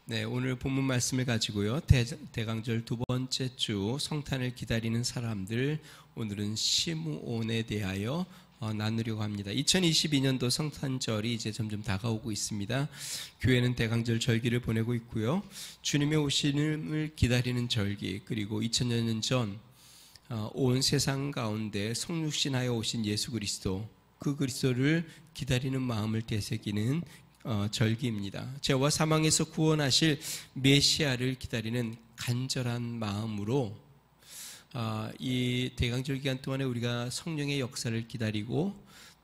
네, 오늘 본문 말씀을 가지고요. 대강절 두 번째 주 성탄을 기다리는 사람들, 오늘은 시므온에 대하여 나누려고 합니다. 2022년도 성탄절이 이제 점점 다가오고 있습니다. 교회는 대강절 절기를 보내고 있고요. 주님의 오심을 기다리는 절기, 그리고 2000년 전 온 세상 가운데 성육신하여 오신 예수 그리스도, 그 그리스도를 기다리는 마음을 되새기는 절기입니다. 죄와 사망에서 구원하실 메시아를 기다리는 간절한 마음으로 이 대강절 기간 동안에 우리가 성령의 역사를 기다리고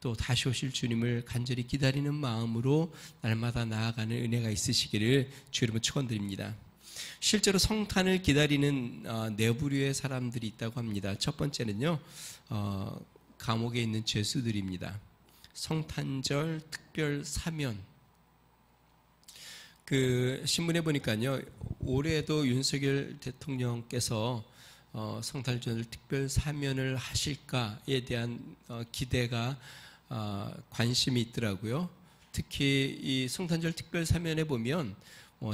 또 다시 오실 주님을 간절히 기다리는 마음으로 날마다 나아가는 은혜가 있으시기를 주 이름으로 축원드립니다. 실제로 성탄을 기다리는 네 부류의 사람들이 있다고 합니다. 첫 번째는요, 감옥에 있는 죄수들입니다. 성탄절 특별 사면, 그 신문에 보니까요, 올해도 윤석열 대통령께서 성탄절 특별 사면을 하실까에 대한 기대가 관심이 있더라고요. 특히 이 성탄절 특별 사면에 보면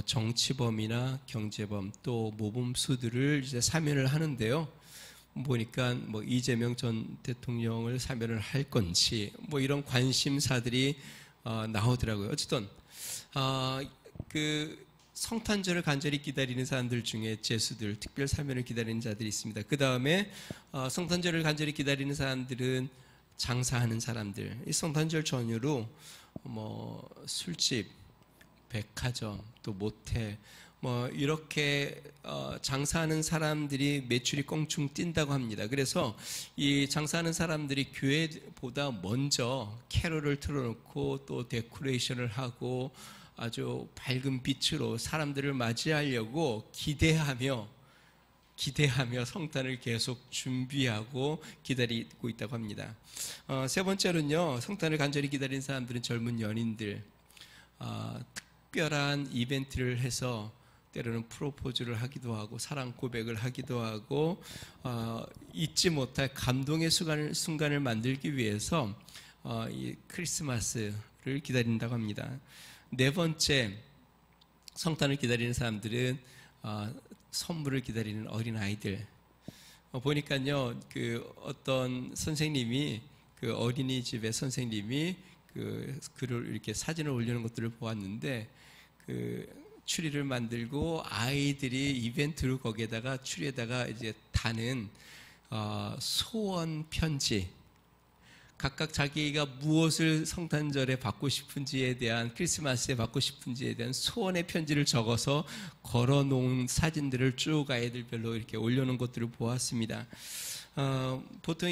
정치범이나 경제범 또 모범수들을 이제 사면을 하는데요. 보니까 이재명 전 대통령을 사면을 할 건지 이런 관심사들이 나오더라고요. 어쨌든 그 성탄절을 간절히 기다리는 사람들 중에 죄수들, 특별 사면을 기다리는 자들이 있습니다. 그 다음에 성탄절을 간절히 기다리는 사람들은 장사하는 사람들. 이 성탄절 전후로 술집, 백화점, 또 모텔, 이렇게 장사하는 사람들이 매출이 껑충 뛴다고 합니다. 그래서 이 장사하는 사람들이 교회보다 먼저 캐롤을 틀어놓고 또 데코레이션을 하고 아주 밝은 빛으로 사람들을 맞이하려고 기대하며 성탄을 계속 준비하고 기다리고 있다고 합니다. 세 번째로는요, 성탄을 간절히 기다리는 사람들은 젊은 연인들, 특별한 이벤트를 해서 때로는 프로포즈를 하기도 하고 사랑 고백을 하기도 하고 잊지 못할 감동의 순간을 만들기 위해서 이 크리스마스를 기다린다고 합니다. 네 번째, 성탄을 기다리는 사람들은 선물을 기다리는 어린아이들. 보니까요, 그 어떤 선생님이, 그 어린이집의 선생님이 그 글을 이렇게 사진을 올리는 것들을 보았는데, 그 추리를 만들고 아이들이 이벤트로 거기에다가 추리에다가 이제 다는 소원 편지, 각각 자기가 무엇을 성탄절에 받고 싶은지에 대한, 크리스마스에 받고 싶은지에 대한 소원의 편지를 적어서 걸어놓은 사진들을 쭉 아이들별로 이렇게 올려놓은 것들을 보았습니다. 보통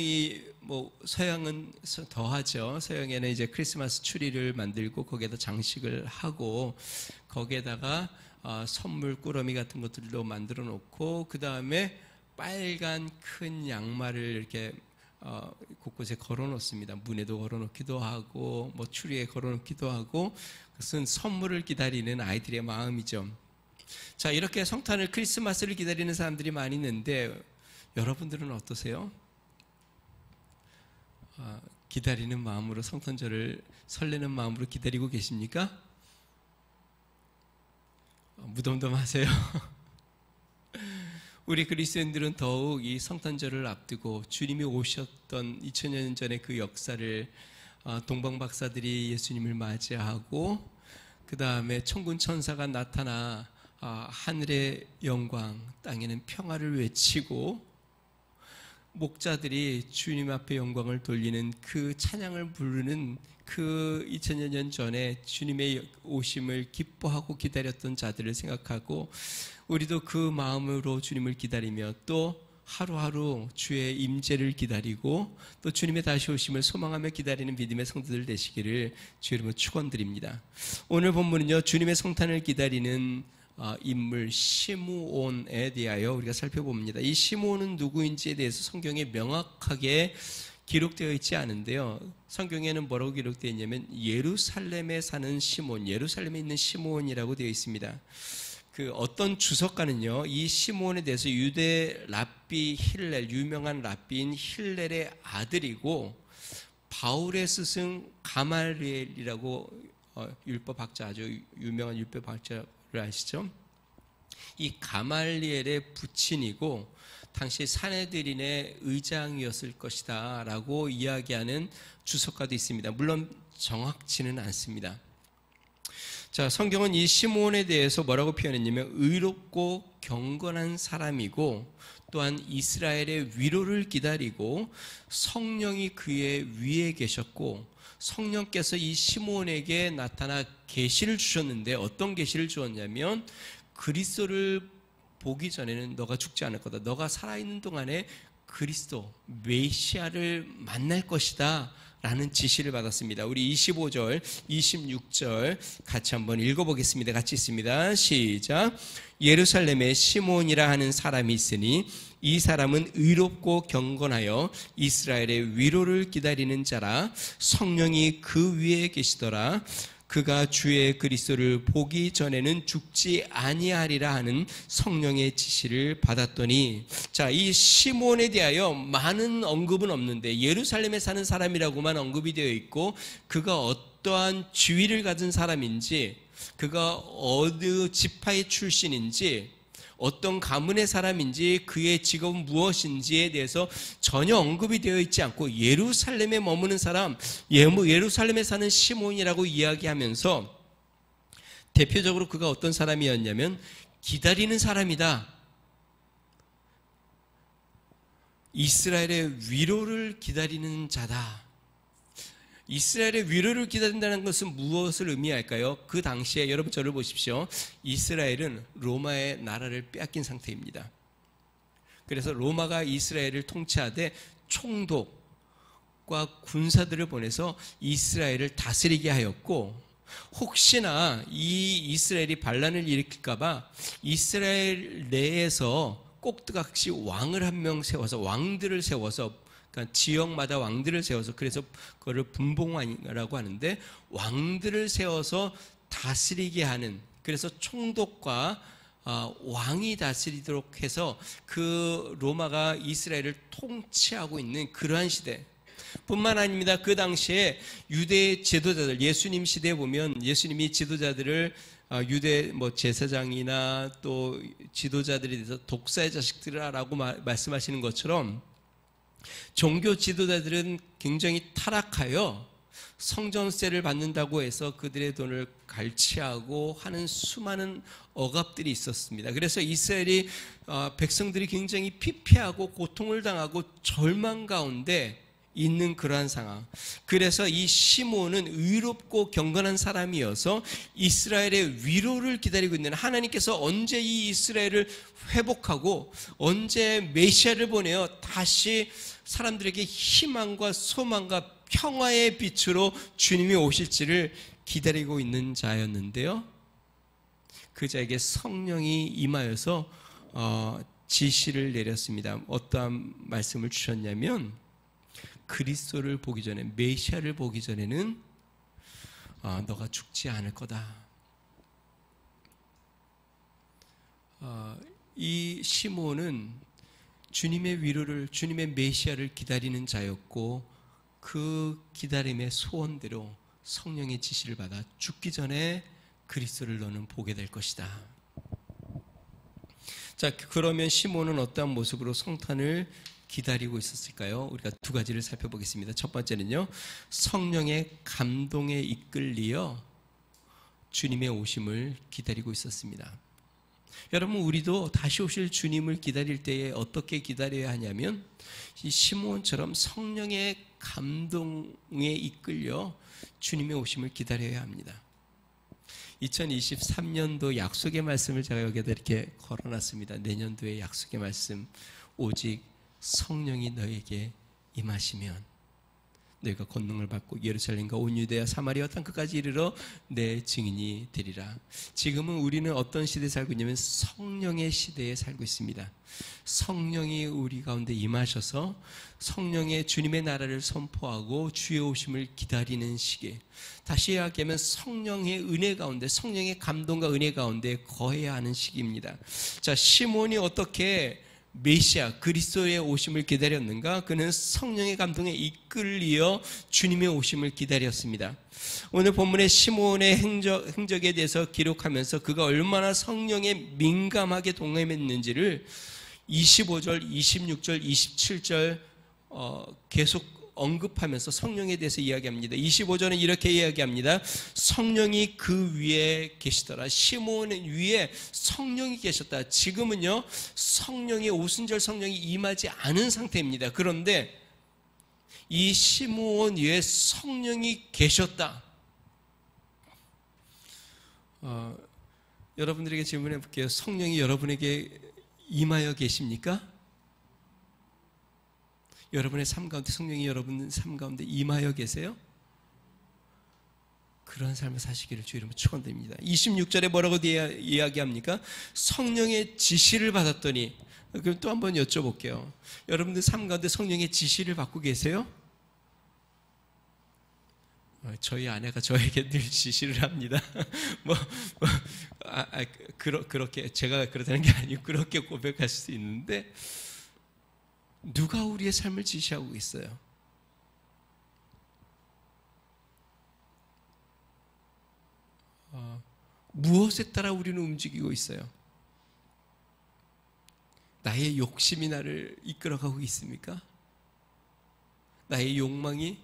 서양은 더하죠. 서양에는 이제 크리스마스 추리를 만들고 거기에다 장식을 하고 거기에다가 선물 꾸러미 같은 것들도 만들어 놓고 그 다음에 빨간 큰 양말을 이렇게 곳곳에 걸어놓습니다. 문에도 걸어놓기도 하고 추리에 걸어놓기도 하고, 그것은 선물을 기다리는 아이들의 마음이죠. 자, 이렇게 성탄을, 크리스마스를 기다리는 사람들이 많이 있는데 여러분들은 어떠세요? 기다리는 마음으로, 성탄절을 설레는 마음으로 기다리고 계십니까? 무덤덤하세요? 우리 그리스도인들은 더욱 이 성탄절을 앞두고 주님이 오셨던 2000년 전의 그 역사를, 동방박사들이 예수님을 맞이하고 그 다음에 천군 천사가 나타나 하늘의 영광, 땅에는 평화를 외치고 목자들이 주님 앞에 영광을 돌리는 그 찬양을 부르는 그 2000년 전에 주님의 오심을 기뻐하고 기다렸던 자들을 생각하고 우리도 그 마음으로 주님을 기다리며 또 하루하루 주의 임재를 기다리고 또 주님의 다시 오심을 소망하며 기다리는 믿음의 성도들 되시기를 주 이름으로 축원드립니다. 오늘 본문은요, 주님의 성탄을 기다리는 인물 시므온에 대하여 우리가 살펴봅니다. 이 시므온은 누구인지에 대해서 성경에 명확하게 기록되어 있지 않은데요, 성경에는 뭐라고 기록되어 있냐면 예루살렘에 사는 시므온, 예루살렘에 있는 시므온이라고 되어 있습니다. 그 어떤 주석가는요, 이 시므온에 대해서 유대 랍비 힐렐, 유명한 랍비인 힐렐의 아들이고 바울의 스승 가말리엘이라고 율법학자, 아주 유명한 율법학자를 아시죠? 이 가말리엘의 부친이고 당시 사내들인의 의장이었을 것이다 라고 이야기하는 주석가도 있습니다. 물론 정확치는 않습니다. 자, 성경은 이 시몬에 대해서 뭐라고 표현했냐면 의롭고 경건한 사람이고 또한 이스라엘의 위로를 기다리고 성령이 그의 위에 계셨고 성령께서 이 시몬에게 나타나 계시를 주셨는데 어떤 계시를 주었냐면 그리스도를 보기 전에는 너가 죽지 않을 거다. 너가 살아있는 동안에 그리스도 메시아를 만날 것이다 라는 지시를 받았습니다. 우리 25절, 26절 같이 한번 읽어보겠습니다. 같이 있습니다. 시작. 예루살렘에 시몬이라 하는 사람이 있으니 이 사람은 의롭고 경건하여 이스라엘의 위로를 기다리는 자라. 성령이 그 위에 계시더라. 그가 주의 그리스도를 보기 전에는 죽지 아니하리라 하는 성령의 지시를 받았더니, 자, 이 시몬에 대하여 많은 언급은 없는데 예루살렘에 사는 사람이라고만 언급이 되어 있고 그가 어떠한 지위를 가진 사람인지, 그가 어느 지파의 출신인지, 어떤 가문의 사람인지, 그의 직업은 무엇인지에 대해서 전혀 언급이 되어 있지 않고 예루살렘에 머무는 사람, 예루살렘에 사는 시몬이라고 이야기하면서 대표적으로 그가 어떤 사람이었냐면 기다리는 사람이다. 이스라엘의 위로를 기다리는 자다. 이스라엘의 위로를 기다린다는 것은 무엇을 의미할까요? 그 당시에 여러분 저를 보십시오. 이스라엘은 로마의 나라를 빼앗긴 상태입니다. 그래서 로마가 이스라엘을 통치하되 총독과 군사들을 보내서 이스라엘을 다스리게 하였고, 혹시나 이 이스라엘이 반란을 일으킬까봐 이스라엘 내에서 꼭두각시 왕을 한 명 세워서, 왕들을 세워서, 그러니까 지역마다 왕들을 세워서, 그래서 그거를 분봉왕이라고 하는데 왕들을 세워서 다스리게 하는, 그래서 총독과 왕이 다스리도록 해서 그 로마가 이스라엘을 통치하고 있는 그러한 시대 뿐만 아닙니다. 그 당시에 유대 지도자들, 예수님 시대에 보면 예수님이 지도자들을 유대 제사장이나 또 지도자들에 대해서 독사의 자식들이라고 말씀하시는 것처럼 종교 지도자들은 굉장히 타락하여 성전세를 받는다고 해서 그들의 돈을 갈취하고 하는 수많은 억압들이 있었습니다. 그래서 이스라엘이 백성들이 굉장히 피폐하고 고통을 당하고 절망 가운데 있는 그러한 상황. 그래서 이 시몬은 의롭고 경건한 사람이어서 이스라엘의 위로를 기다리고 있는, 하나님께서 언제 이 이스라엘을 회복하고 언제 메시아를 보내어 다시 사람들에게 희망과 소망과 평화의 빛으로 주님이 오실지를 기다리고 있는 자였는데요, 그 자에게 성령이 임하여서 지시를 내렸습니다. 어떠한 말씀을 주셨냐면, 그리스도를 보기 전에, 메시아를 보기 전에는 너가 죽지 않을 거다. 이 시몬은 주님의 위로를, 주님의 메시아를 기다리는 자였고 그 기다림의 소원대로 성령의 지시를 받아 죽기 전에 그리스도를 너는 보게 될 것이다. 자, 그러면 시몬은 어떠한 모습으로 성탄을 기다리고 있었을까요? 우리가 두 가지를 살펴보겠습니다. 첫 번째는요, 성령의 감동에 이끌리어 주님의 오심을 기다리고 있었습니다. 여러분, 우리도 다시 오실 주님을 기다릴 때에 어떻게 기다려야 하냐면 이 시몬처럼 성령의 감동에 이끌려 주님의 오심을 기다려야 합니다. 2023년도 약속의 말씀을 제가 여기다 이렇게 걸어놨습니다. 내년도의 약속의 말씀, 오직 성령이 너에게 임하시면 너희가 권능을 받고 예루살렘과 온 유대야 사마리아 땅끝까지 이르러 내 증인이 되리라. 지금은 우리는 어떤 시대에 살고 있냐면 성령의 시대에 살고 있습니다. 성령이 우리 가운데 임하셔서 성령의 주님의 나라를 선포하고 주의 오심을 기다리는 시기에, 다시 이야기하면 성령의 은혜 가운데, 성령의 감동과 은혜 가운데 거해야 하는 시기입니다. 자, 시몬이 어떻게 메시아 그리스도의 오심을 기다렸는가? 그는 성령의 감동에 이끌려 주님의 오심을 기다렸습니다. 오늘 본문의 시몬의 행적에 대해서 기록하면서 그가 얼마나 성령에 민감하게 동행했는지를 25절, 26절, 27절 계속 언급하면서 성령에 대해서 이야기합니다. 25절은 이렇게 이야기합니다. 성령이 그 위에 계시더라. 시몬 위에 성령이 계셨다. 지금은요, 성령이 오순절 성령이 임하지 않은 상태입니다. 그런데 이 시몬 위에 성령이 계셨다. 여러분들에게 질문해 볼게요. 성령이 여러분에게 임하여 계십니까? 여러분의 삶 가운데 성령이 여러분 삶 가운데 임하여 계세요? 그런 삶을 사시기를 주 이름으로 축원드립니다. 26절에 뭐라고 이야기합니까? 성령의 지시를 받았더니, 그럼 또 한번 여쭤볼게요. 여러분들 삶 가운데 성령의 지시를 받고 계세요? 저희 아내가 저에게 늘 지시를 합니다. 그렇게 제가 그러다는 게 아니고 그렇게 고백할 수 있는데, 누가 우리의 삶을 지시하고 있어요? 무엇에 따라 우리는 움직이고 있어요? 나의 욕심이 나를 이끌어가고 있습니까? 나의 욕망이?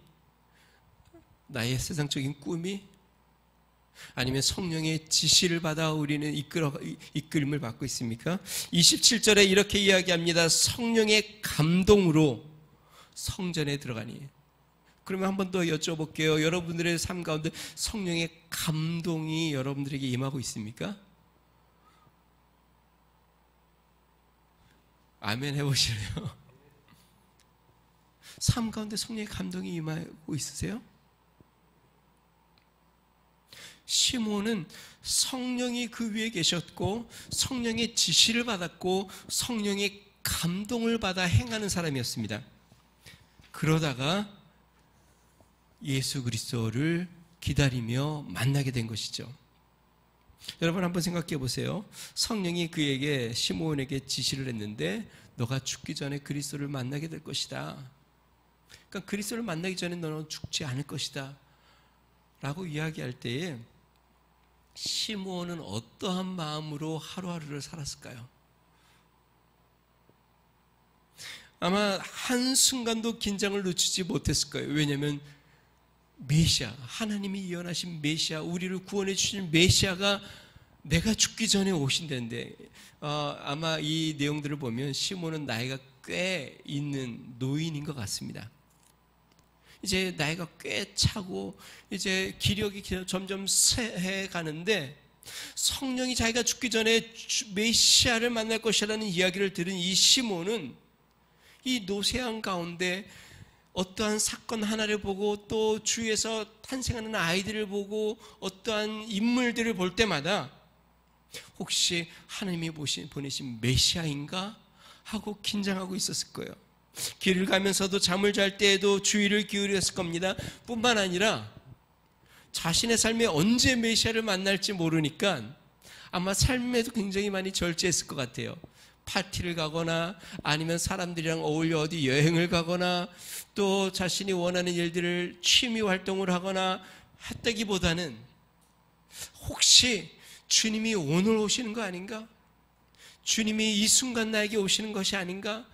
나의 세상적인 꿈이? 아니면 성령의 지시를 받아 우리는 이끌림을 받고 있습니까? 27절에 이렇게 이야기합니다. 성령의 감동으로 성전에 들어가니. 그러면 한 번 더 여쭤볼게요. 여러분들의 삶 가운데 성령의 감동이 여러분들에게 임하고 있습니까? 아멘 해보실래요? 삶 가운데 성령의 감동이 임하고 있으세요? 시몬은 성령이 그 위에 계셨고 성령의 지시를 받았고 성령의 감동을 받아 행하는 사람이었습니다. 그러다가 예수 그리스도를 기다리며 만나게 된 것이죠. 여러분 한번 생각해 보세요. 성령이 그에게 시몬에게 지시를 했는데 너가 죽기 전에 그리스도를 만나게 될 것이다. 그러니까 그리스도를 만나기 전에 너는 죽지 않을 것이다 라고 이야기할 때에 시몬은 어떠한 마음으로 하루하루를 살았을까요? 아마 한순간도 긴장을 늦추지 못했을 거예요. 왜냐하면 메시아, 하나님이 예언하신 메시아, 우리를 구원해 주신 메시아가 내가 죽기 전에 오신다는데, 아마 이 내용들을 보면 시몬은 나이가 꽤 있는 노인인 것 같습니다. 이제 나이가 꽤 차고 이제 기력이 점점 쇠해 가는데 성령이 자기가 죽기 전에 메시아를 만날 것이라는 이야기를 들은 이 시몬은 이 노쇠한 가운데 어떠한 사건 하나를 보고 또 주위에서 탄생하는 아이들을 보고 어떠한 인물들을 볼 때마다 혹시 하나님이 보내신 메시아인가 하고 긴장하고 있었을 거예요. 길을 가면서도 잠을 잘 때에도 주의를 기울였을 겁니다. 뿐만 아니라 자신의 삶에 언제 메시아를 만날지 모르니까 아마 삶에도 굉장히 많이 절제했을 것 같아요. 파티를 가거나 아니면 사람들이랑 어울려 어디 여행을 가거나 또 자신이 원하는 일들을 취미 활동을 하거나 했다기보다는 혹시 주님이 오늘 오시는 거 아닌가? 주님이 이 순간 나에게 오시는 것이 아닌가?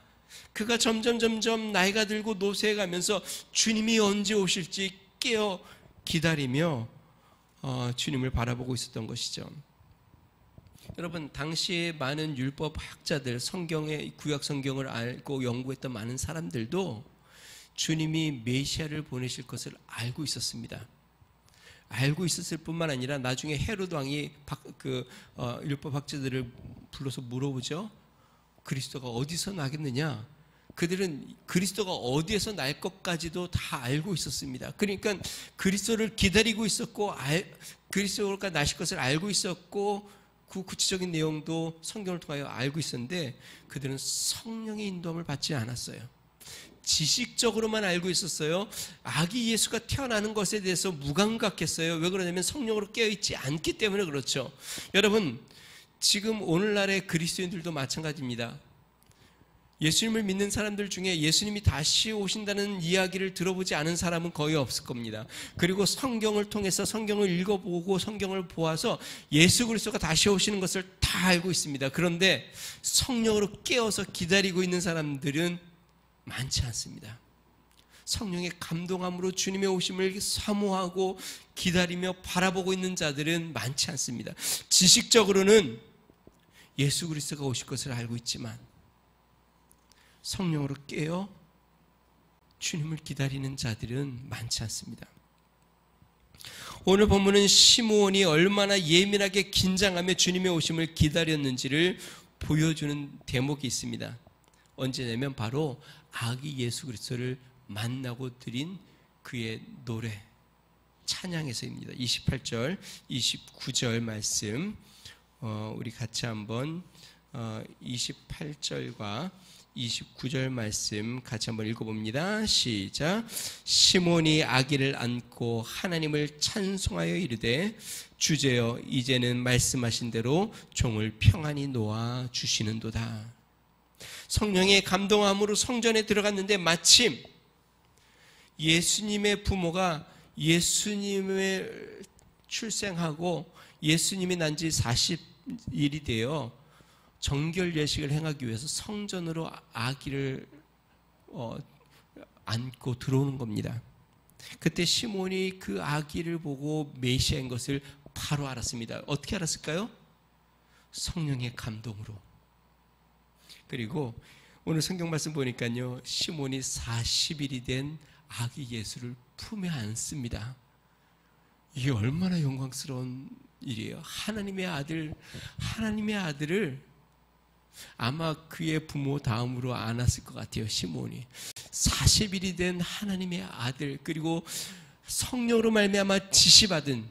그가 점점 나이가 들고 노쇠해 가면서 주님이 언제 오실지 깨어 기다리며 주님을 바라보고 있었던 것이죠. 여러분, 당시에 많은 율법 학자들, 성경의 구약 성경을 알고 연구했던 많은 사람들도 주님이 메시아를 보내실 것을 알고 있었습니다. 알고 있었을 뿐만 아니라 나중에 헤롯 왕이 율법 학자들을 불러서 물어보죠. 그리스도가 어디서 나겠느냐? 그들은 그리스도가 어디에서 날 것까지도 다 알고 있었습니다. 그러니까 그리스도를 기다리고 있었고 그리스도가 나실 것을 알고 있었고 그 구체적인 내용도 성경을 통하여 알고 있었는데 그들은 성령의 인도함을 받지 않았어요. 지식적으로만 알고 있었어요. 아기 예수가 태어나는 것에 대해서 무감각했어요. 왜 그러냐면 성령으로 깨어있지 않기 때문에 그렇죠. 여러분, 지금 오늘날의 그리스도인들도 마찬가지입니다. 예수님을 믿는 사람들 중에 예수님이 다시 오신다는 이야기를 들어보지 않은 사람은 거의 없을 겁니다. 그리고 성경을 통해서 성경을 읽어보고 성경을 보아서 예수 그리스도가 다시 오시는 것을 다 알고 있습니다. 그런데 성령으로 깨어서 기다리고 있는 사람들은 많지 않습니다. 성령의 감동함으로 주님의 오심을 사모하고 기다리며 바라보고 있는 자들은 많지 않습니다. 지식적으로는 예수 그리스도가 오실 것을 알고 있지만 성령으로 깨어 주님을 기다리는 자들은 많지 않습니다. 오늘 본문은 시므온이 얼마나 예민하게 긴장하며 주님의 오심을 기다렸는지를 보여주는 대목이 있습니다. 언제냐면 바로 아기 예수 그리스도를 만나고 드린 그의 노래, 찬양에서입니다. 28절, 29절 말씀 우리 같이 한번 28절과 29절 말씀 같이 한번 읽어봅니다. 시작. 시몬이 아기를 안고 하나님을 찬송하여 이르되 주제여 이제는 말씀하신 대로 종을 평안히 놓아 주시는도다. 성령의 감동함으로 성전에 들어갔는데 마침 예수님의 부모가 예수님을 출생하고 예수님이 난 지 40일이 되어 정결 예식을 행하기 위해서 성전으로 아기를 안고 들어오는 겁니다. 그때 시몬이 그 아기를 보고 메시아인 것을 바로 알았습니다. 어떻게 알았을까요? 성령의 감동으로. 그리고 오늘 성경 말씀 보니까요, 시몬이 40일이 된 아기 예수를 품에 안습니다. 이게 얼마나 영광스러운 일이에요. 하나님의 아들을 아마 그의 부모 다음으로 안았을 것 같아요. 시몬이 40일이 된 하나님의 아들, 그리고 성령으로 말미암아 지시받은,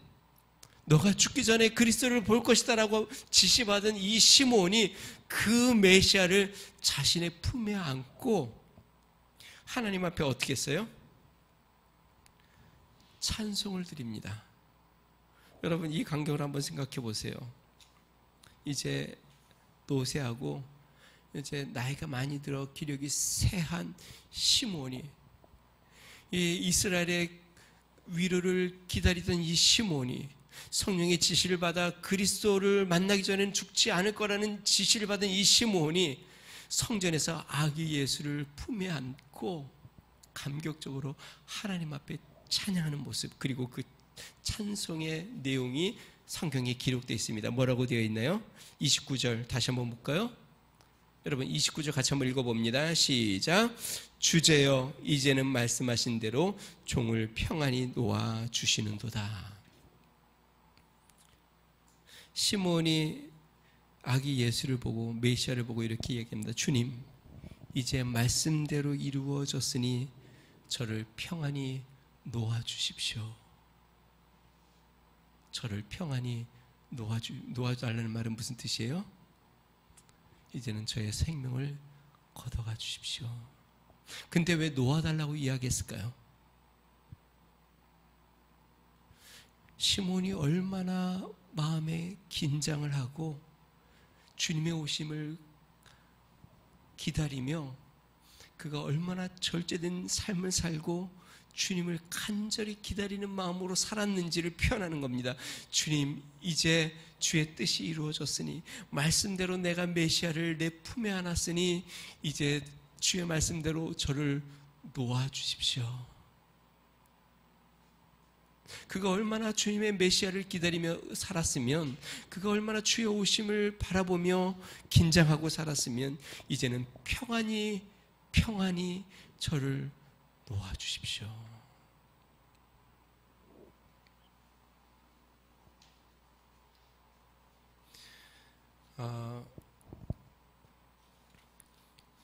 너가 죽기 전에 그리스도를 볼 것이다 라고 지시받은 이 시몬이 그 메시아를 자신의 품에 안고 하나님 앞에 어떻게 했어요? 찬송을 드립니다. 여러분, 이 광경을 한번 생각해 보세요. 이제 노쇠하고 이제 나이가 많이 들어 기력이 쇠한 시몬이, 이 이스라엘의 위로를 기다리던 이 시몬이 성령의 지시를 받아 그리스도를 만나기 전에는 죽지 않을 거라는 지시를 받은 이 시몬이 성전에서 아기 예수를 품에 안고 감격적으로 하나님 앞에 찬양하는 모습, 그리고 그 찬송의 내용이 성경에 기록되어 있습니다. 뭐라고 되어 있나요? 29절 다시 한번 볼까요? 여러분 29절 같이 한번 읽어봅니다. 시작. 주제여 이제는 말씀하신 대로 종을 평안히 놓아 주시는도다. 시몬이 아기 예수를 보고 메시아를 보고 이렇게 얘기합니다. 주님, 이제 말씀대로 이루어졌으니 저를 평안히 놓아 주십시오. 저를 평안히 놓아달라는 말은 무슨 뜻이에요? 이제는 저의 생명을 걷어가 주십시오. 근데 왜 놓아달라고 이야기했을까요? 시몬이 얼마나 마음에 긴장을 하고 주님의 오심을 기다리며 그가 얼마나 절제된 삶을 살고 주님을 간절히 기다리는 마음으로 살았는지를 표현하는 겁니다. 주님, 이제 주의 뜻이 이루어졌으니, 말씀대로 내가 메시아를 내 품에 안았으니 이제 주의 말씀대로 저를 놓아주십시오. 그가 얼마나 주님의 메시아를 기다리며 살았으면, 그가 얼마나 주의 오심을 바라보며 긴장하고 살았으면 이제는 평안히 저를 놓아주십시오.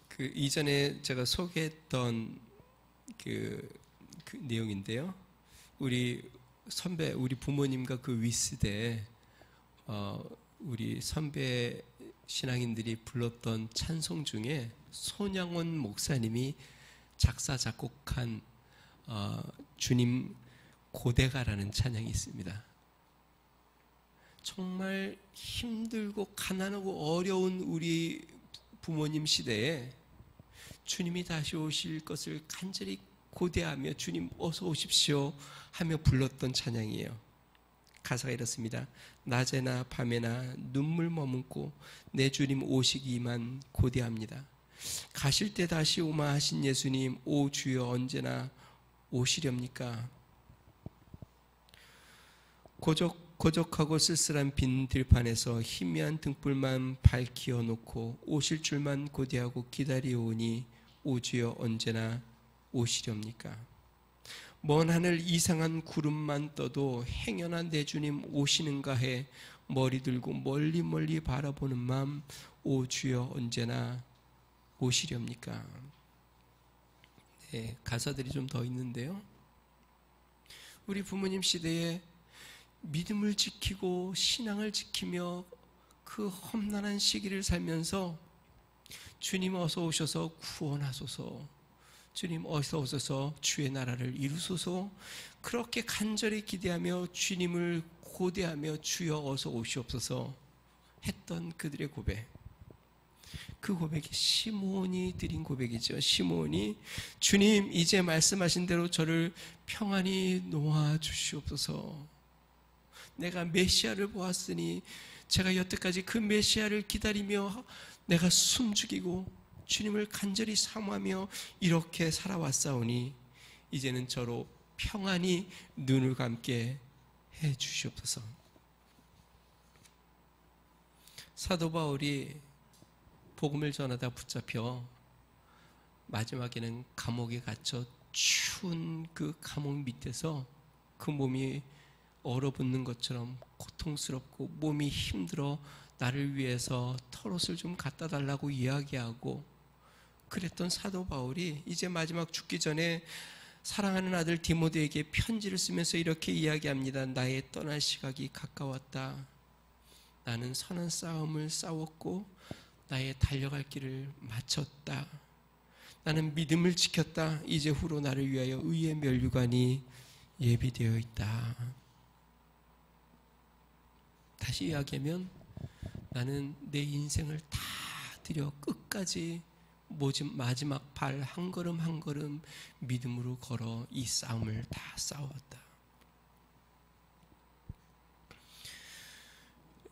그 이전에 제가 소개했던 그 내용인데요. 우리 부모님과 그 윗세대 우리 선배 신앙인들이 불렀던 찬송 중에 손양원 목사님이 작사 작곡한 주님 고대가라는 찬양이 있습니다. 정말 힘들고 가난하고 어려운 우리 부모님 시대에 주님이 다시 오실 것을 간절히 고대하며 주님 어서 오십시오 하며 불렀던 찬양이에요. 가사가 이렇습니다. 낮에나 밤에나 눈물 머금고 내 주님 오시기만 고대합니다. 가실 때 다시 오마 하신 예수님, 오 주여 언제나 오시렵니까? 고적하고 쓸쓸한 빈 들판에서 희미한 등불만 밝히어 놓고 오실 줄만 고대하고 기다리오니 오 주여 언제나 오시렵니까? 먼 하늘 이상한 구름만 떠도 행여나 내 주님 오시는가 해 머리 들고 멀리 멀리 바라보는 마음, 오 주여 언제나 오시렵니까? 네, 가사들이 좀 더 있는데요. 우리 부모님 시대에 믿음을 지키고 신앙을 지키며 그 험난한 시기를 살면서 주님 어서 오셔서 구원하소서, 주님 어서 오셔서 주의 나라를 이루소서, 그렇게 간절히 기대하며 주님을 고대하며 주여 어서 오시옵소서 했던 그들의 고백, 그 고백이 시므온이 드린 고백이죠. 시므온이 주님 이제 말씀하신 대로 저를 평안히 놓아 주시옵소서. 내가 메시아를 보았으니 제가 여태까지 그 메시아를 기다리며 내가 숨죽이고 주님을 간절히 사모하며 이렇게 살아왔사오니 이제는 저로 평안히 눈을 감게 해 주시옵소서. 사도 바울이 복음을 전하다 붙잡혀 마지막에는 감옥에 갇혀 추운 그 감옥 밑에서 그 몸이 얼어붙는 것처럼 고통스럽고 몸이 힘들어 나를 위해서 털옷을 좀 갖다 달라고 이야기하고 그랬던 사도 바울이 이제 마지막 죽기 전에 사랑하는 아들 디모데에게 편지를 쓰면서 이렇게 이야기합니다. 나의 떠날 시각이 가까웠다. 나는 선한 싸움을 싸웠고 나의 달려갈 길을 마쳤다. 나는 믿음을 지켰다. 이제 후로 나를 위하여 의의 면류관이 예비되어 있다. 다시 이야기하면 나는 내 인생을 다 들여 끝까지 마지막 발 한 걸음 한 걸음 믿음으로 걸어 이 싸움을 다 싸웠다.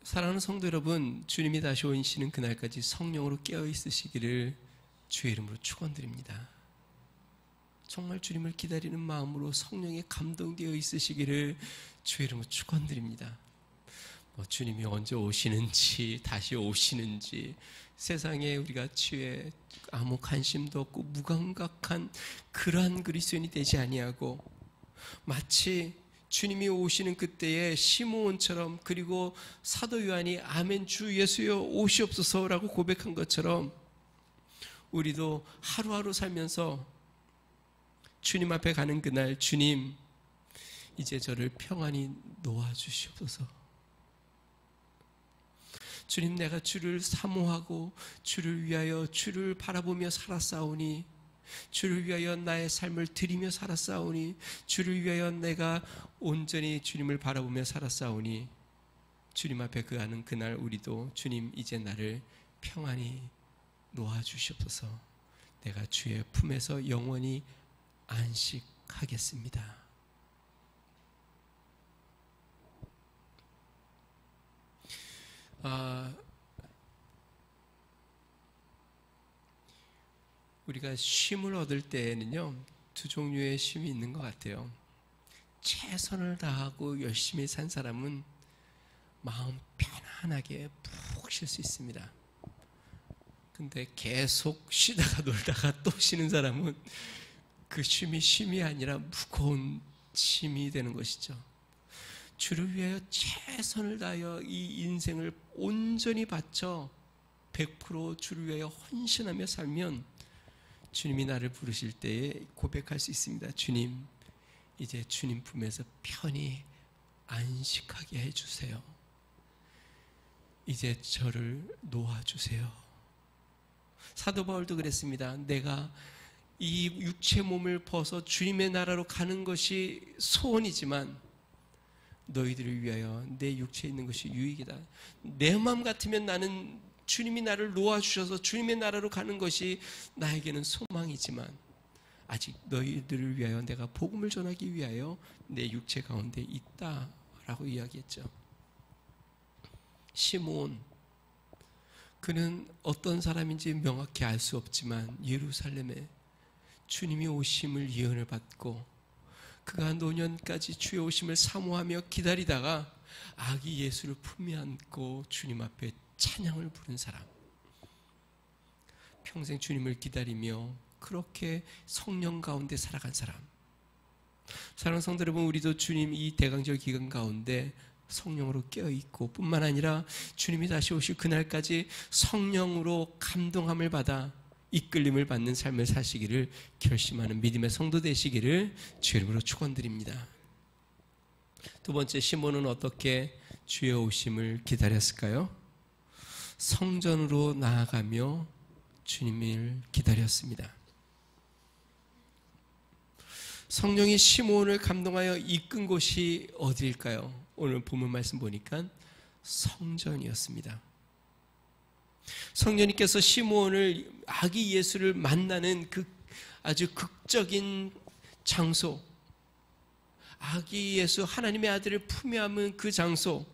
사랑하는 성도 여러분, 주님이 다시 오시는 그날까지 성령으로 깨어 있으시기를 주의 이름으로 축원드립니다. 정말 주님을 기다리는 마음으로 성령에 감동되어 있으시기를 주의 이름으로 축원드립니다. 주님이 언제 오시는지 다시 오시는지 세상에 우리가 취해 아무 관심도 없고 무감각한 그러한 그리스도인이 되지 아니하고 마치 주님이 오시는 그때의 시므온처럼 그리고 사도 요한이 아멘 주 예수여 오시옵소서라고 고백한 것처럼 우리도 하루하루 살면서 주님 앞에 가는 그날 주님 이제 저를 평안히 놓아주시옵소서. 주님 내가 주를 사모하고 주를 위하여 주를 바라보며 살았사오니 주를 위하여 나의 삶을 드리며 살았사오니 주를 위하여 내가 온전히 주님을 바라보며 살았사오니 주님 앞에 가는 그날 우리도 주님 이제 나를 평안히 놓아주시옵소서. 내가 주의 품에서 영원히 안식하겠습니다. 우리가 쉼을 얻을 때에는요 두 종류의 쉼이 있는 것 같아요. 최선을 다하고 열심히 산 사람은 마음 편안하게 푹 쉴 수 있습니다. 근데 계속 쉬다가 놀다가 또 쉬는 사람은 그 쉼이 아니라 무거운 짐이 되는 것이죠. 주를 위하여 최선을 다하여 이 인생을 온전히 바쳐 100% 주를 위하여 헌신하며 살면 주님이 나를 부르실 때에 고백할 수 있습니다. 주님, 이제 주님 품에서 편히 안식하게 해주세요. 이제 저를 놓아주세요. 사도 바울도 그랬습니다. 내가 이 육체 몸을 벗어 주님의 나라로 가는 것이 소원이지만 너희들을 위하여 내 육체에 있는 것이 유익이다. 내 마음 같으면 나는 주님이 나를 놓아주셔서 주님의 나라로 가는 것이 나에게는 소망이지만 아직 너희들을 위하여 내가 복음을 전하기 위하여 내 육체 가운데 있다라고 이야기했죠. 시므온, 그는 어떤 사람인지 명확히 알 수 없지만 예루살렘에 주님이 오심을 예언을 받고 그가 노년까지 주의 오심을 사모하며 기다리다가 아기 예수를 품에 안고 주님 앞에 찬양을 부른 사람, 평생 주님을 기다리며 그렇게 성령 가운데 살아간 사람. 사랑하는 성도 여러분, 우리도 주님 이 대강절 기간 가운데 성령으로 깨어있고 뿐만 아니라 주님이 다시 오실 그날까지 성령으로 감동함을 받아 이끌림을 받는 삶을 사시기를 결심하는 믿음의 성도 되시기를 주의 이름으로 축원드립니다. 두 번째, 시몬은 어떻게 주의 오심을 기다렸을까요? 성전으로 나아가며 주님을 기다렸습니다. 성령이 시몬을 감동하여 이끈 곳이 어디일까요? 오늘 본문 말씀 보니까 성전이었습니다. 성령님께서 시몬을 아기 예수를 만나는 그 아주 극적인 장소, 아기 예수 하나님의 아들을 품에 안은 그 장소,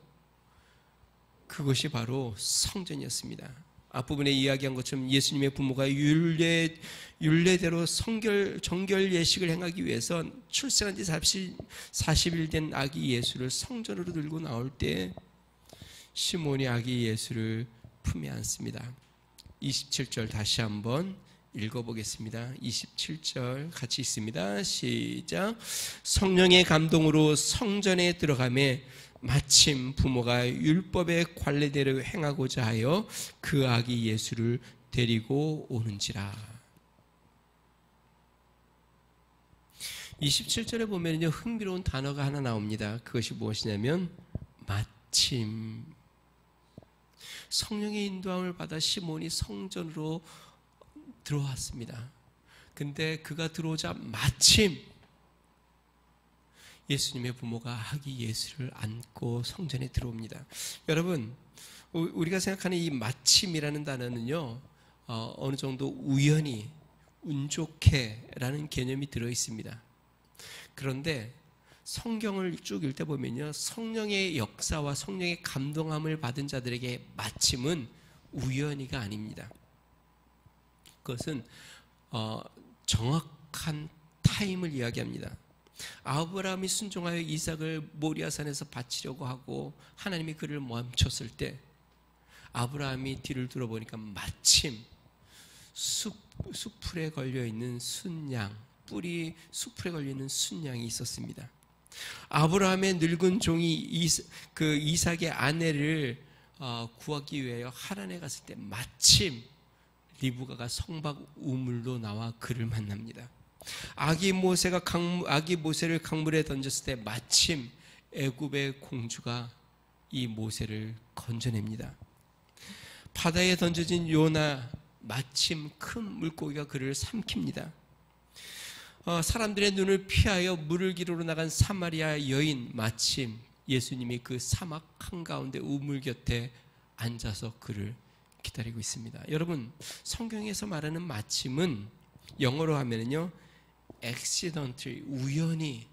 그것이 바로 성전이었습니다. 앞부분에 이야기한 것처럼 예수님의 부모가 율례대로 정결 예식을 행하기 위해서 출생한 지 40일 된 아기 예수를 성전으로 들고 나올 때 시몬이 아기 예수를 품에 안습니다. 27절 다시 한번 읽어보겠습니다. 27절 같이 있습니다. 시작. 성령의 감동으로 성전에 들어가매 마침 부모가 율법의 관례대로 행하고자 하여 그 아기 예수를 데리고 오는지라. 27절에 보면요, 흥미로운 단어가 하나 나옵니다. 그것이 무엇이냐면 마침. 성령의 인도함을 받아 시몬이 성전으로 들어왔습니다. 근데 그가 들어오자 마침 예수님의 부모가 아기 예수를 안고 성전에 들어옵니다. 여러분, 우리가 생각하는 이 마침이라는 단어는요, 어느 정도 우연히, 운 좋게라는 개념이 들어있습니다. 그런데 성경을 쭉 읽다 보면요, 성령의 역사와 성령의 감동함을 받은 자들에게 마침은 우연히가 아닙니다. 그것은 정확한 타임을 이야기합니다. 아브라함이 순종하여 이삭을 모리아산에서 바치려고 하고 하나님이 그를 멈췄을 때 아브라함이 뒤를 돌아보니까 마침 숲풀에 걸려있는 순양, 뿔이 숲풀에 걸려있는 순양이 있었습니다. 아브라함의 늙은 종이 이삭의 아내를 구하기 위하여 하란에 갔을 때 마침 리브가가 성박 우물로 나와 그를 만납니다. 아기 모세를 강물에 던졌을 때 마침 애굽의 공주가 이 모세를 건져냅니다. 바다에 던져진 요나, 마침 큰 물고기가 그를 삼킵니다. 사람들의 눈을 피하여 물을 기르러 나간 사마리아 여인, 마침 예수님이 그 사막 한가운데 우물 곁에 앉아서 그를 기다리고 있습니다. 여러분, 성경에서 말하는 마침은 영어로 하면은요, accidentally, 우연히가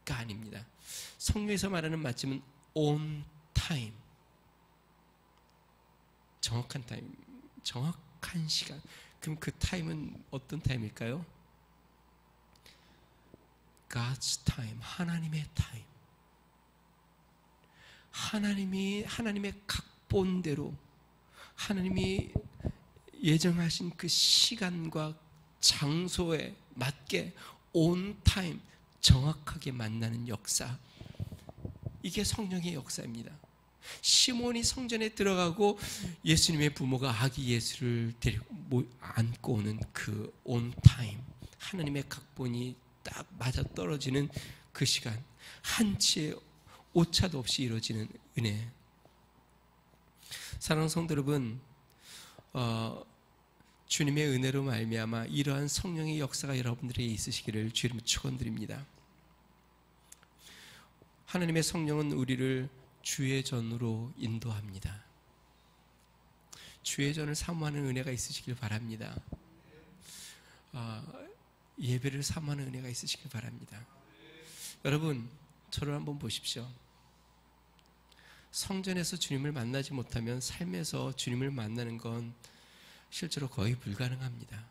아닙니다. 성경에서 말하는 마침은 on time, 정확한 타임, 정확한 시간. 그럼 그 타임은 어떤 타임일까요? God's time, 하나님의 타임. 하나님의 각본대로 하나님이 예정하신 그 시간과 장소에 맞게 on time, 정확하게 만나는 역사. 이게 성령의 역사입니다. 시몬이 성전에 들어가고 예수님의 부모가 아기 예수를 데리고 안고 오는 그 on time, 하나님의 각본이 딱 맞아 떨어지는 그 시간, 한치의 오차도 없이 이루어지는 은혜. 사랑하는 성도 여러분, 주님의 은혜로 말미암아 이러한 성령의 역사가 여러분들에게 있으시기를 주님을 축원드립니다. 하나님의 성령은 우리를 주의 전으로 인도합니다. 주의 전을 사모하는 은혜가 있으시길 바랍니다. 예배를 사모하는 은혜가 있으시길 바랍니다. 여러분, 저를 한번 보십시오. 성전에서 주님을 만나지 못하면 삶에서 주님을 만나는 건 실제로 거의 불가능합니다.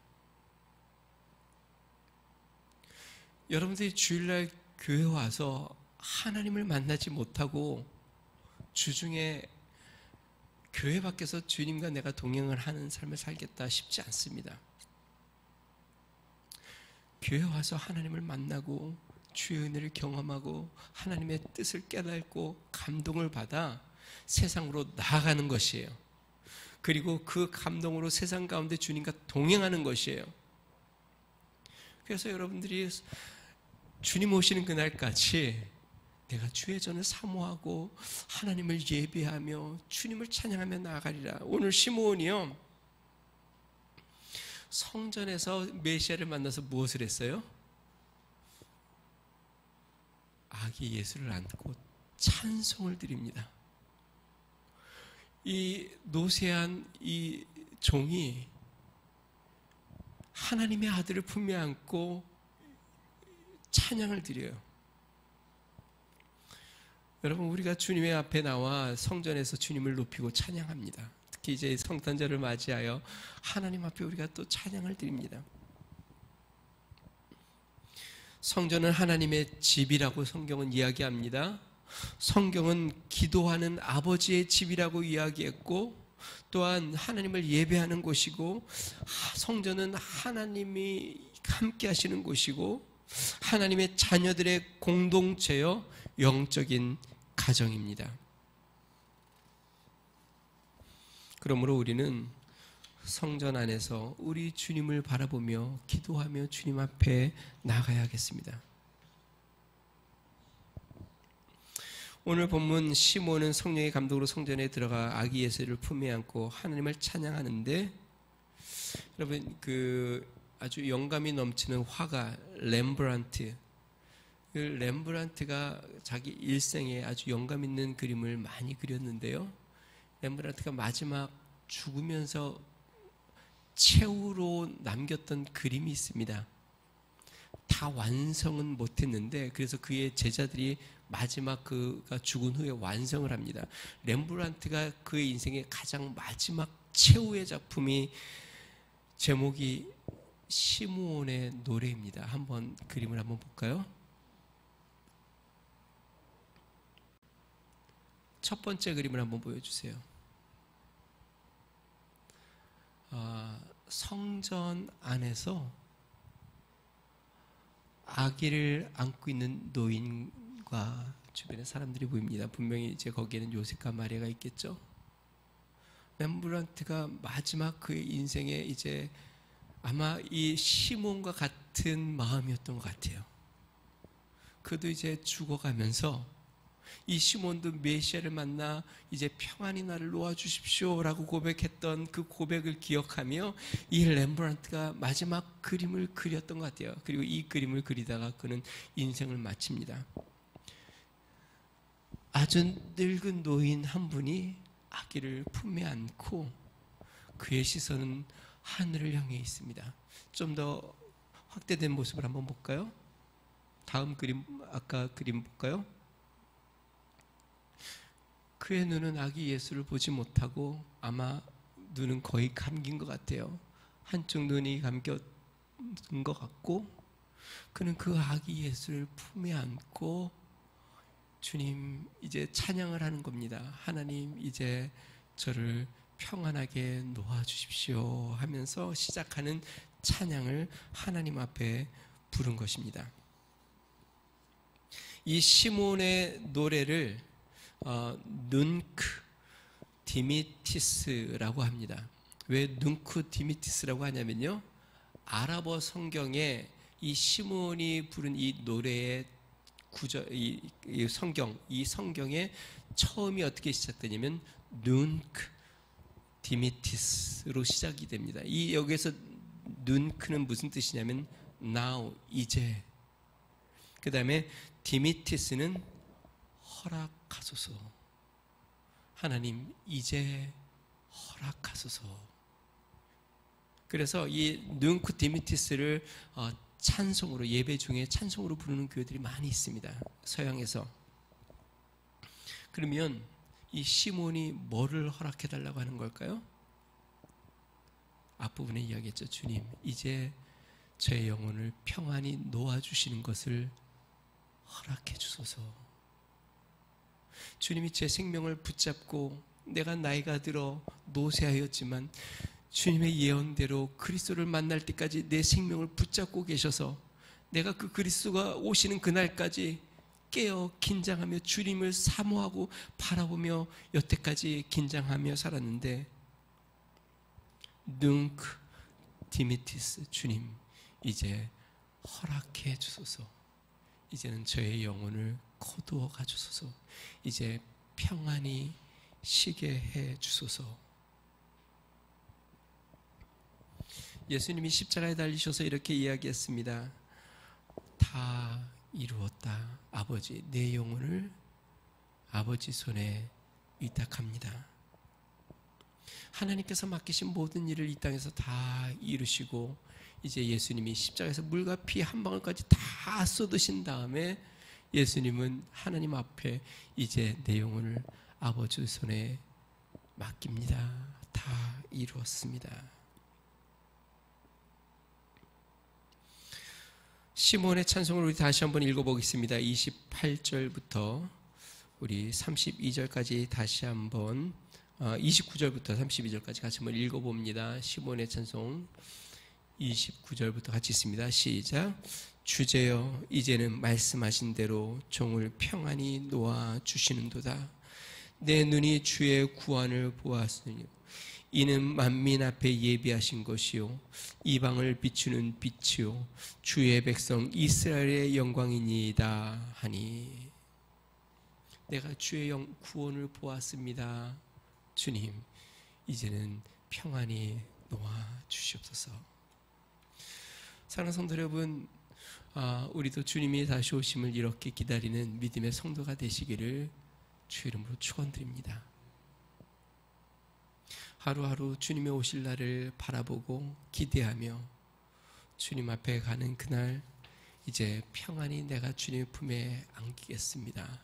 여러분들이 주일날 교회 와서 하나님을 만나지 못하고 주중에 교회 밖에서 주님과 내가 동행을 하는 삶을 살겠다 싶지 않습니다. 교회 와서 하나님을 만나고 주의 은혜를 경험하고 하나님의 뜻을 깨닫고 감동을 받아 세상으로 나아가는 것이에요. 그리고 그 감동으로 세상 가운데 주님과 동행하는 것이에요. 그래서 여러분들이 주님 오시는 그날까지 내가 주의 전을 사모하고 하나님을 예배하며 주님을 찬양하며 나아가리라. 오늘 시므온이요, 성전에서 메시아를 만나서 무엇을 했어요? 아기 예수를 안고 찬송을 드립니다. 이 노쇠한 이 종이 하나님의 아들을 품에 안고 찬양을 드려요. 여러분, 우리가 주님의 앞에 나와 성전에서 주님을 높이고 찬양합니다. 특히 이제 성탄절을 맞이하여 하나님 앞에 우리가 또 찬양을 드립니다. 성전은 하나님의 집이라고 성경은 이야기합니다. 성경은 기도하는 아버지의 집이라고 이야기했고, 또한 하나님을 예배하는 곳이고, 성전은 하나님이 함께 하시는 곳이고, 하나님의 자녀들의 공동체여 영적인 가정입니다. 그러므로 우리는 성전 안에서 우리 주님을 바라보며 기도하며 주님 앞에 나가야겠습니다. 오늘 본문 시므온은 성령의 감동으로 성전에 들어가 아기 예수를 품에 안고 하나님을 찬양하는데, 여러분, 아주 영감이 넘치는 화가 렘브란트가 자기 일생에 아주 영감 있는 그림을 많이 그렸는데요. 렘브란트가 마지막 죽으면서 최후로 남겼던 그림이 있습니다. 다 완성은 못했는데, 그래서 그의 제자들이 마지막 그가 죽은 후에 완성을 합니다. 렘브란트가 그의 인생의 가장 마지막 최후의 작품이 제목이 시므온의 노래입니다. 한번 그림을 한번 볼까요? 첫 번째 그림을 한번 보여주세요. 성전 안에서 아기를 안고 있는 노인과 주변의 사람들이 보입니다. 분명히 이제 거기에는 요셉과 마리아가 있겠죠. 렘브란트가 마지막 그의 인생에 이제 아마 이 시몬과 같은 마음이었던 것 같아요. 그도 이제 죽어가면서 이 시몬도 메시아를 만나 이제 평안히 나를 놓아주십시오라고 고백했던 그 고백을 기억하며 이 렘브란트가 마지막 그림을 그렸던 것 같아요. 그리고 이 그림을 그리다가 그는 인생을 마칩니다. 아주 늙은 노인 한 분이 아기를 품에 안고 그의 시선은 하늘을 향해 있습니다. 좀 더 확대된 모습을 한번 볼까요? 다음 그림, 아까 그림 볼까요? 그의 눈은 아기 예수를 보지 못하고 아마 눈은 거의 감긴 것 같아요. 한쪽 눈이 감긴 것 같고, 그는 그 아기 예수를 품에 안고 주님 이제 찬양을 하는 겁니다. 하나님 이제 저를 평안하게 놓아주십시오 하면서 시작하는 찬양을 하나님 앞에 부른 것입니다. 이 시몬의 노래를 눈크 디미티스라고 합니다. 왜 눈크 디미티스라고 하냐면요, 아랍어 성경에 이 시몬이 부른 이 노래의 구절, 이 성경의 처음이 어떻게 시작되냐면 눈크 디미티스로 시작이 됩니다. 이 여기에서 눈크는 무슨 뜻이냐면 now, 이제. 그 다음에 디미티스는 허락하소서. 하나님 이제 허락하소서. 그래서 이 눈크 디미티스를 찬송으로, 예배 중에 찬송으로 부르는 교회들이 많이 있습니다, 서양에서. 그러면 이 시몬이 뭐를 허락해달라고 하는 걸까요? 앞부분에 이야기했죠. 주님, 이제 저의 영혼을 평안히 놓아주시는 것을 허락해 주소서. 주님이 제 생명을 붙잡고 내가 나이가 들어 노쇠하였지만 주님의 예언대로 그리스도를 만날 때까지 내 생명을 붙잡고 계셔서 내가 그 그리스도가 오시는 그날까지 깨어 긴장하며 주님을 사모하고 바라보며 여태까지 긴장하며 살았는데, 눈크 디미티스, 주님 이제 허락해 주소서. 이제는 저의 영혼을 거두어 가주소서. 이제 평안히 쉬게 해 주소서. 예수님이 십자가에 달리셔서 이렇게 이야기했습니다. 다 이루었다. 아버지, 내 영혼을 아버지 손에 위탁합니다. 하나님께서 맡기신 모든 일을 이 땅에서 다 이루시고 이제 예수님이 십자가에서 물과 피 한 방울까지 다 쏟으신 다음에 예수님은 하나님 앞에 이제 내 영혼을 아버지 손에 맡깁니다. 다 이루었습니다. 시몬의 찬송을 우리 다시 한번 읽어보겠습니다. 28절부터 우리 32절까지 다시 한번 29절부터 32절까지 같이 한번 읽어봅니다. 시몬의 찬송 29절부터 같이 있습니다. 시작. 주제여, 이제는 말씀하신 대로 종을 평안히 놓아 주시는도다. 내 눈이 주의 구원을 보았으니 이는 만민 앞에 예비하신 것이요 이방을 비추는 빛이요 주의 백성 이스라엘의 영광이니이다 하니. 내가 주의 구원을 보았습니다. 주님, 이제는 평안히 놓아 주시옵소서. 사랑하는 성도 여러분, 우리도 주님이 다시 오심을 이렇게 기다리는 믿음의 성도가 되시기를 주 이름으로 축원드립니다. 하루하루 주님의 오실 날을 바라보고 기대하며 주님 앞에 가는 그날, 이제 평안히 내가 주님의 품에 안기겠습니다.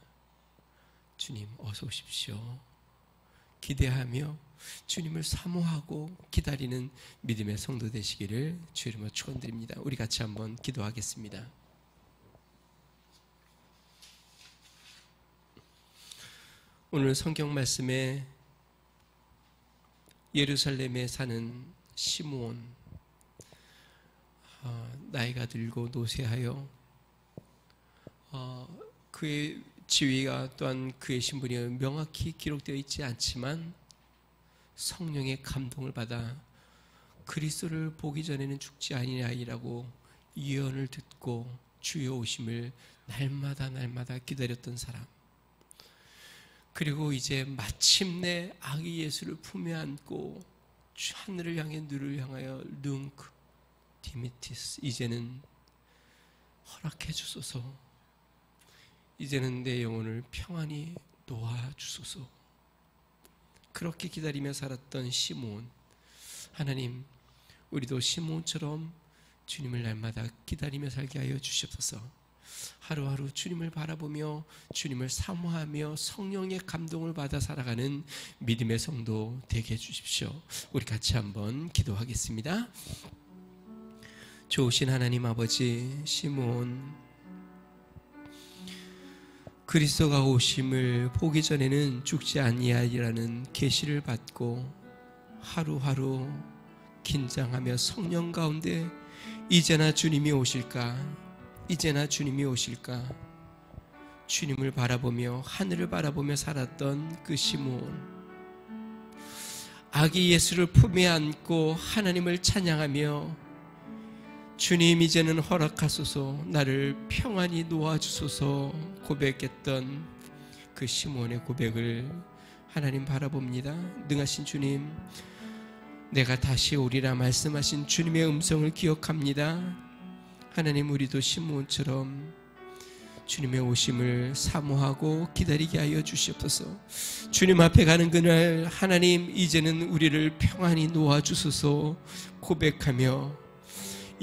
주님 어서 오십시오. 기대하며 주님을 사모하고 기다리는 믿음의 성도 되시기를 주 이름으로 축원드립니다. 우리 같이 한번 기도하겠습니다. 오늘 성경 말씀에 예루살렘에 사는 시므온, 나이가 들고 노쇠하여 그의 지위가 또한 그의 신분이 명확히 기록되어 있지 않지만 성령의 감동을 받아 그리스도를 보기 전에는 죽지 아니하리라고 예언을 듣고 주의 오심을 날마다 기다렸던 사람, 그리고 이제 마침내 아기 예수를 품에 안고 하늘을 향해 누를 향하여 눈크 디미티스, 이제는 허락해 주소서. 이제는 내 영혼을 평안히 놓아 주소서. 그렇게 기다리며 살았던 시므온, 하나님 우리도 시므온처럼 주님을 날마다 기다리며 살게 하여 주시옵소서. 하루하루 주님을 바라보며 주님을 사모하며 성령의 감동을 받아 살아가는 믿음의 성도 되게 해주십시오. 우리 같이 한번 기도하겠습니다. 좋으신 하나님 아버지, 시므온 그리스도가 오심을 보기 전에는 죽지 아니하리라는 계시를 받고 하루하루 긴장하며 성령 가운데 이제나 주님이 오실까, 이제나 주님이 오실까 주님을 바라보며 하늘을 바라보며 살았던 그 시므온, 아기 예수를 품에 안고 하나님을 찬양하며 주님 이제는 허락하소서, 나를 평안히 놓아주소서 고백했던 그 시므온의 고백을 하나님 바라봅니다. 능하신 주님, 내가 다시 오리라 말씀하신 주님의 음성을 기억합니다. 하나님, 우리도 시므온처럼 주님의 오심을 사모하고 기다리게 하여 주시옵소서. 주님 앞에 가는 그날 하나님 이제는 우리를 평안히 놓아주소서 고백하며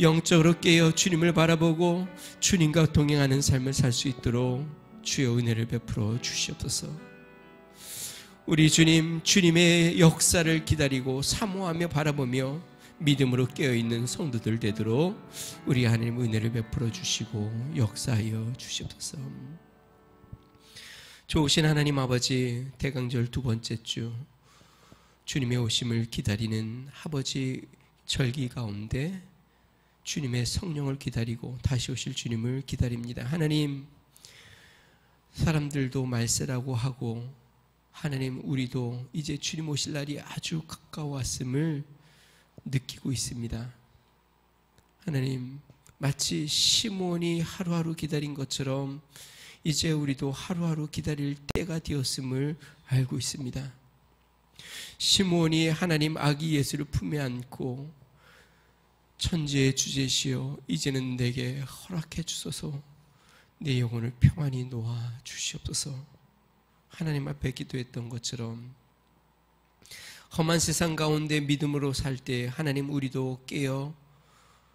영적으로 깨어 주님을 바라보고 주님과 동행하는 삶을 살 수 있도록 주의 은혜를 베풀어 주시옵소서. 우리 주님, 주님의 역사를 기다리고 사모하며 바라보며 믿음으로 깨어있는 성도들 되도록 우리 하나님 은혜를 베풀어 주시고 역사하여 주시옵소서. 좋으신 하나님 아버지, 대강절 두 번째 주 주님의 오심을 기다리는 아버지 절기 가운데 주님의 성령을 기다리고 다시 오실 주님을 기다립니다. 하나님, 사람들도 말세라고 하고 하나님, 우리도 이제 주님 오실 날이 아주 가까웠음을 느끼고 있습니다. 하나님, 마치 시므온이 하루하루 기다린 것처럼 이제 우리도 하루하루 기다릴 때가 되었음을 알고 있습니다. 시므온이 하나님 아기 예수를 품에 안고 천지의 주제시여 이제는 내게 허락해 주소서, 내 영혼을 평안히 놓아 주시옵소서. 하나님 앞에 기도했던 것처럼 험한 세상 가운데 믿음으로 살 때 하나님 우리도 깨어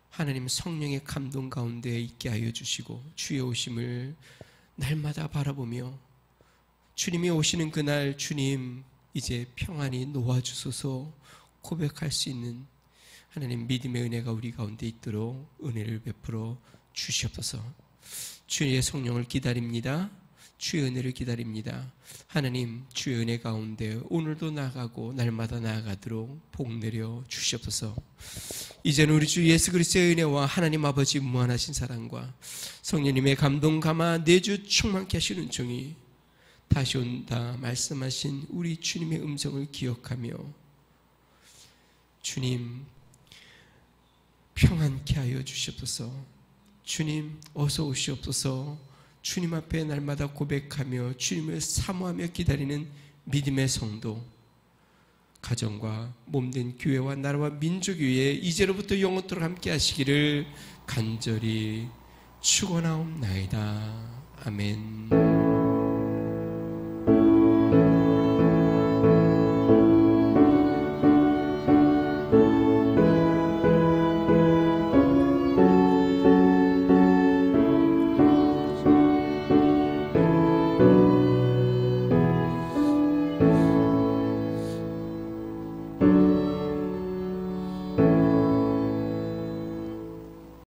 하나님 성령의 감동 가운데 있게 하여 주시고 주의 오심을 날마다 바라보며 주님이 오시는 그날 주님 이제 평안히 놓아주소서 고백할 수 있는 하나님 믿음의 은혜가 우리 가운데 있도록 은혜를 베풀어 주시옵소서. 주의 성령을 기다립니다. 주의 은혜를 기다립니다. 하나님, 주의 은혜 가운데 오늘도 나아가고 날마다 나아가도록 복 내려 주시옵소서. 이제는 우리 주 예수 그리스도의 은혜와 하나님 아버지 무한하신 사랑과 성령님의 감동 감화 내주 충만케 하시는 종이 다시 온다 말씀하신 우리 주님의 음성을 기억하며 주님 평안케 하여 주시옵소서. 주님 어서 오시옵소서. 주님 앞에 날마다 고백하며 주님을 사모하며 기다리는 믿음의 성도, 가정과 몸된 교회와 나라와 민족 위에 이제로부터 영원토록 함께 하시기를 간절히 축원하옵나이다. 아멘.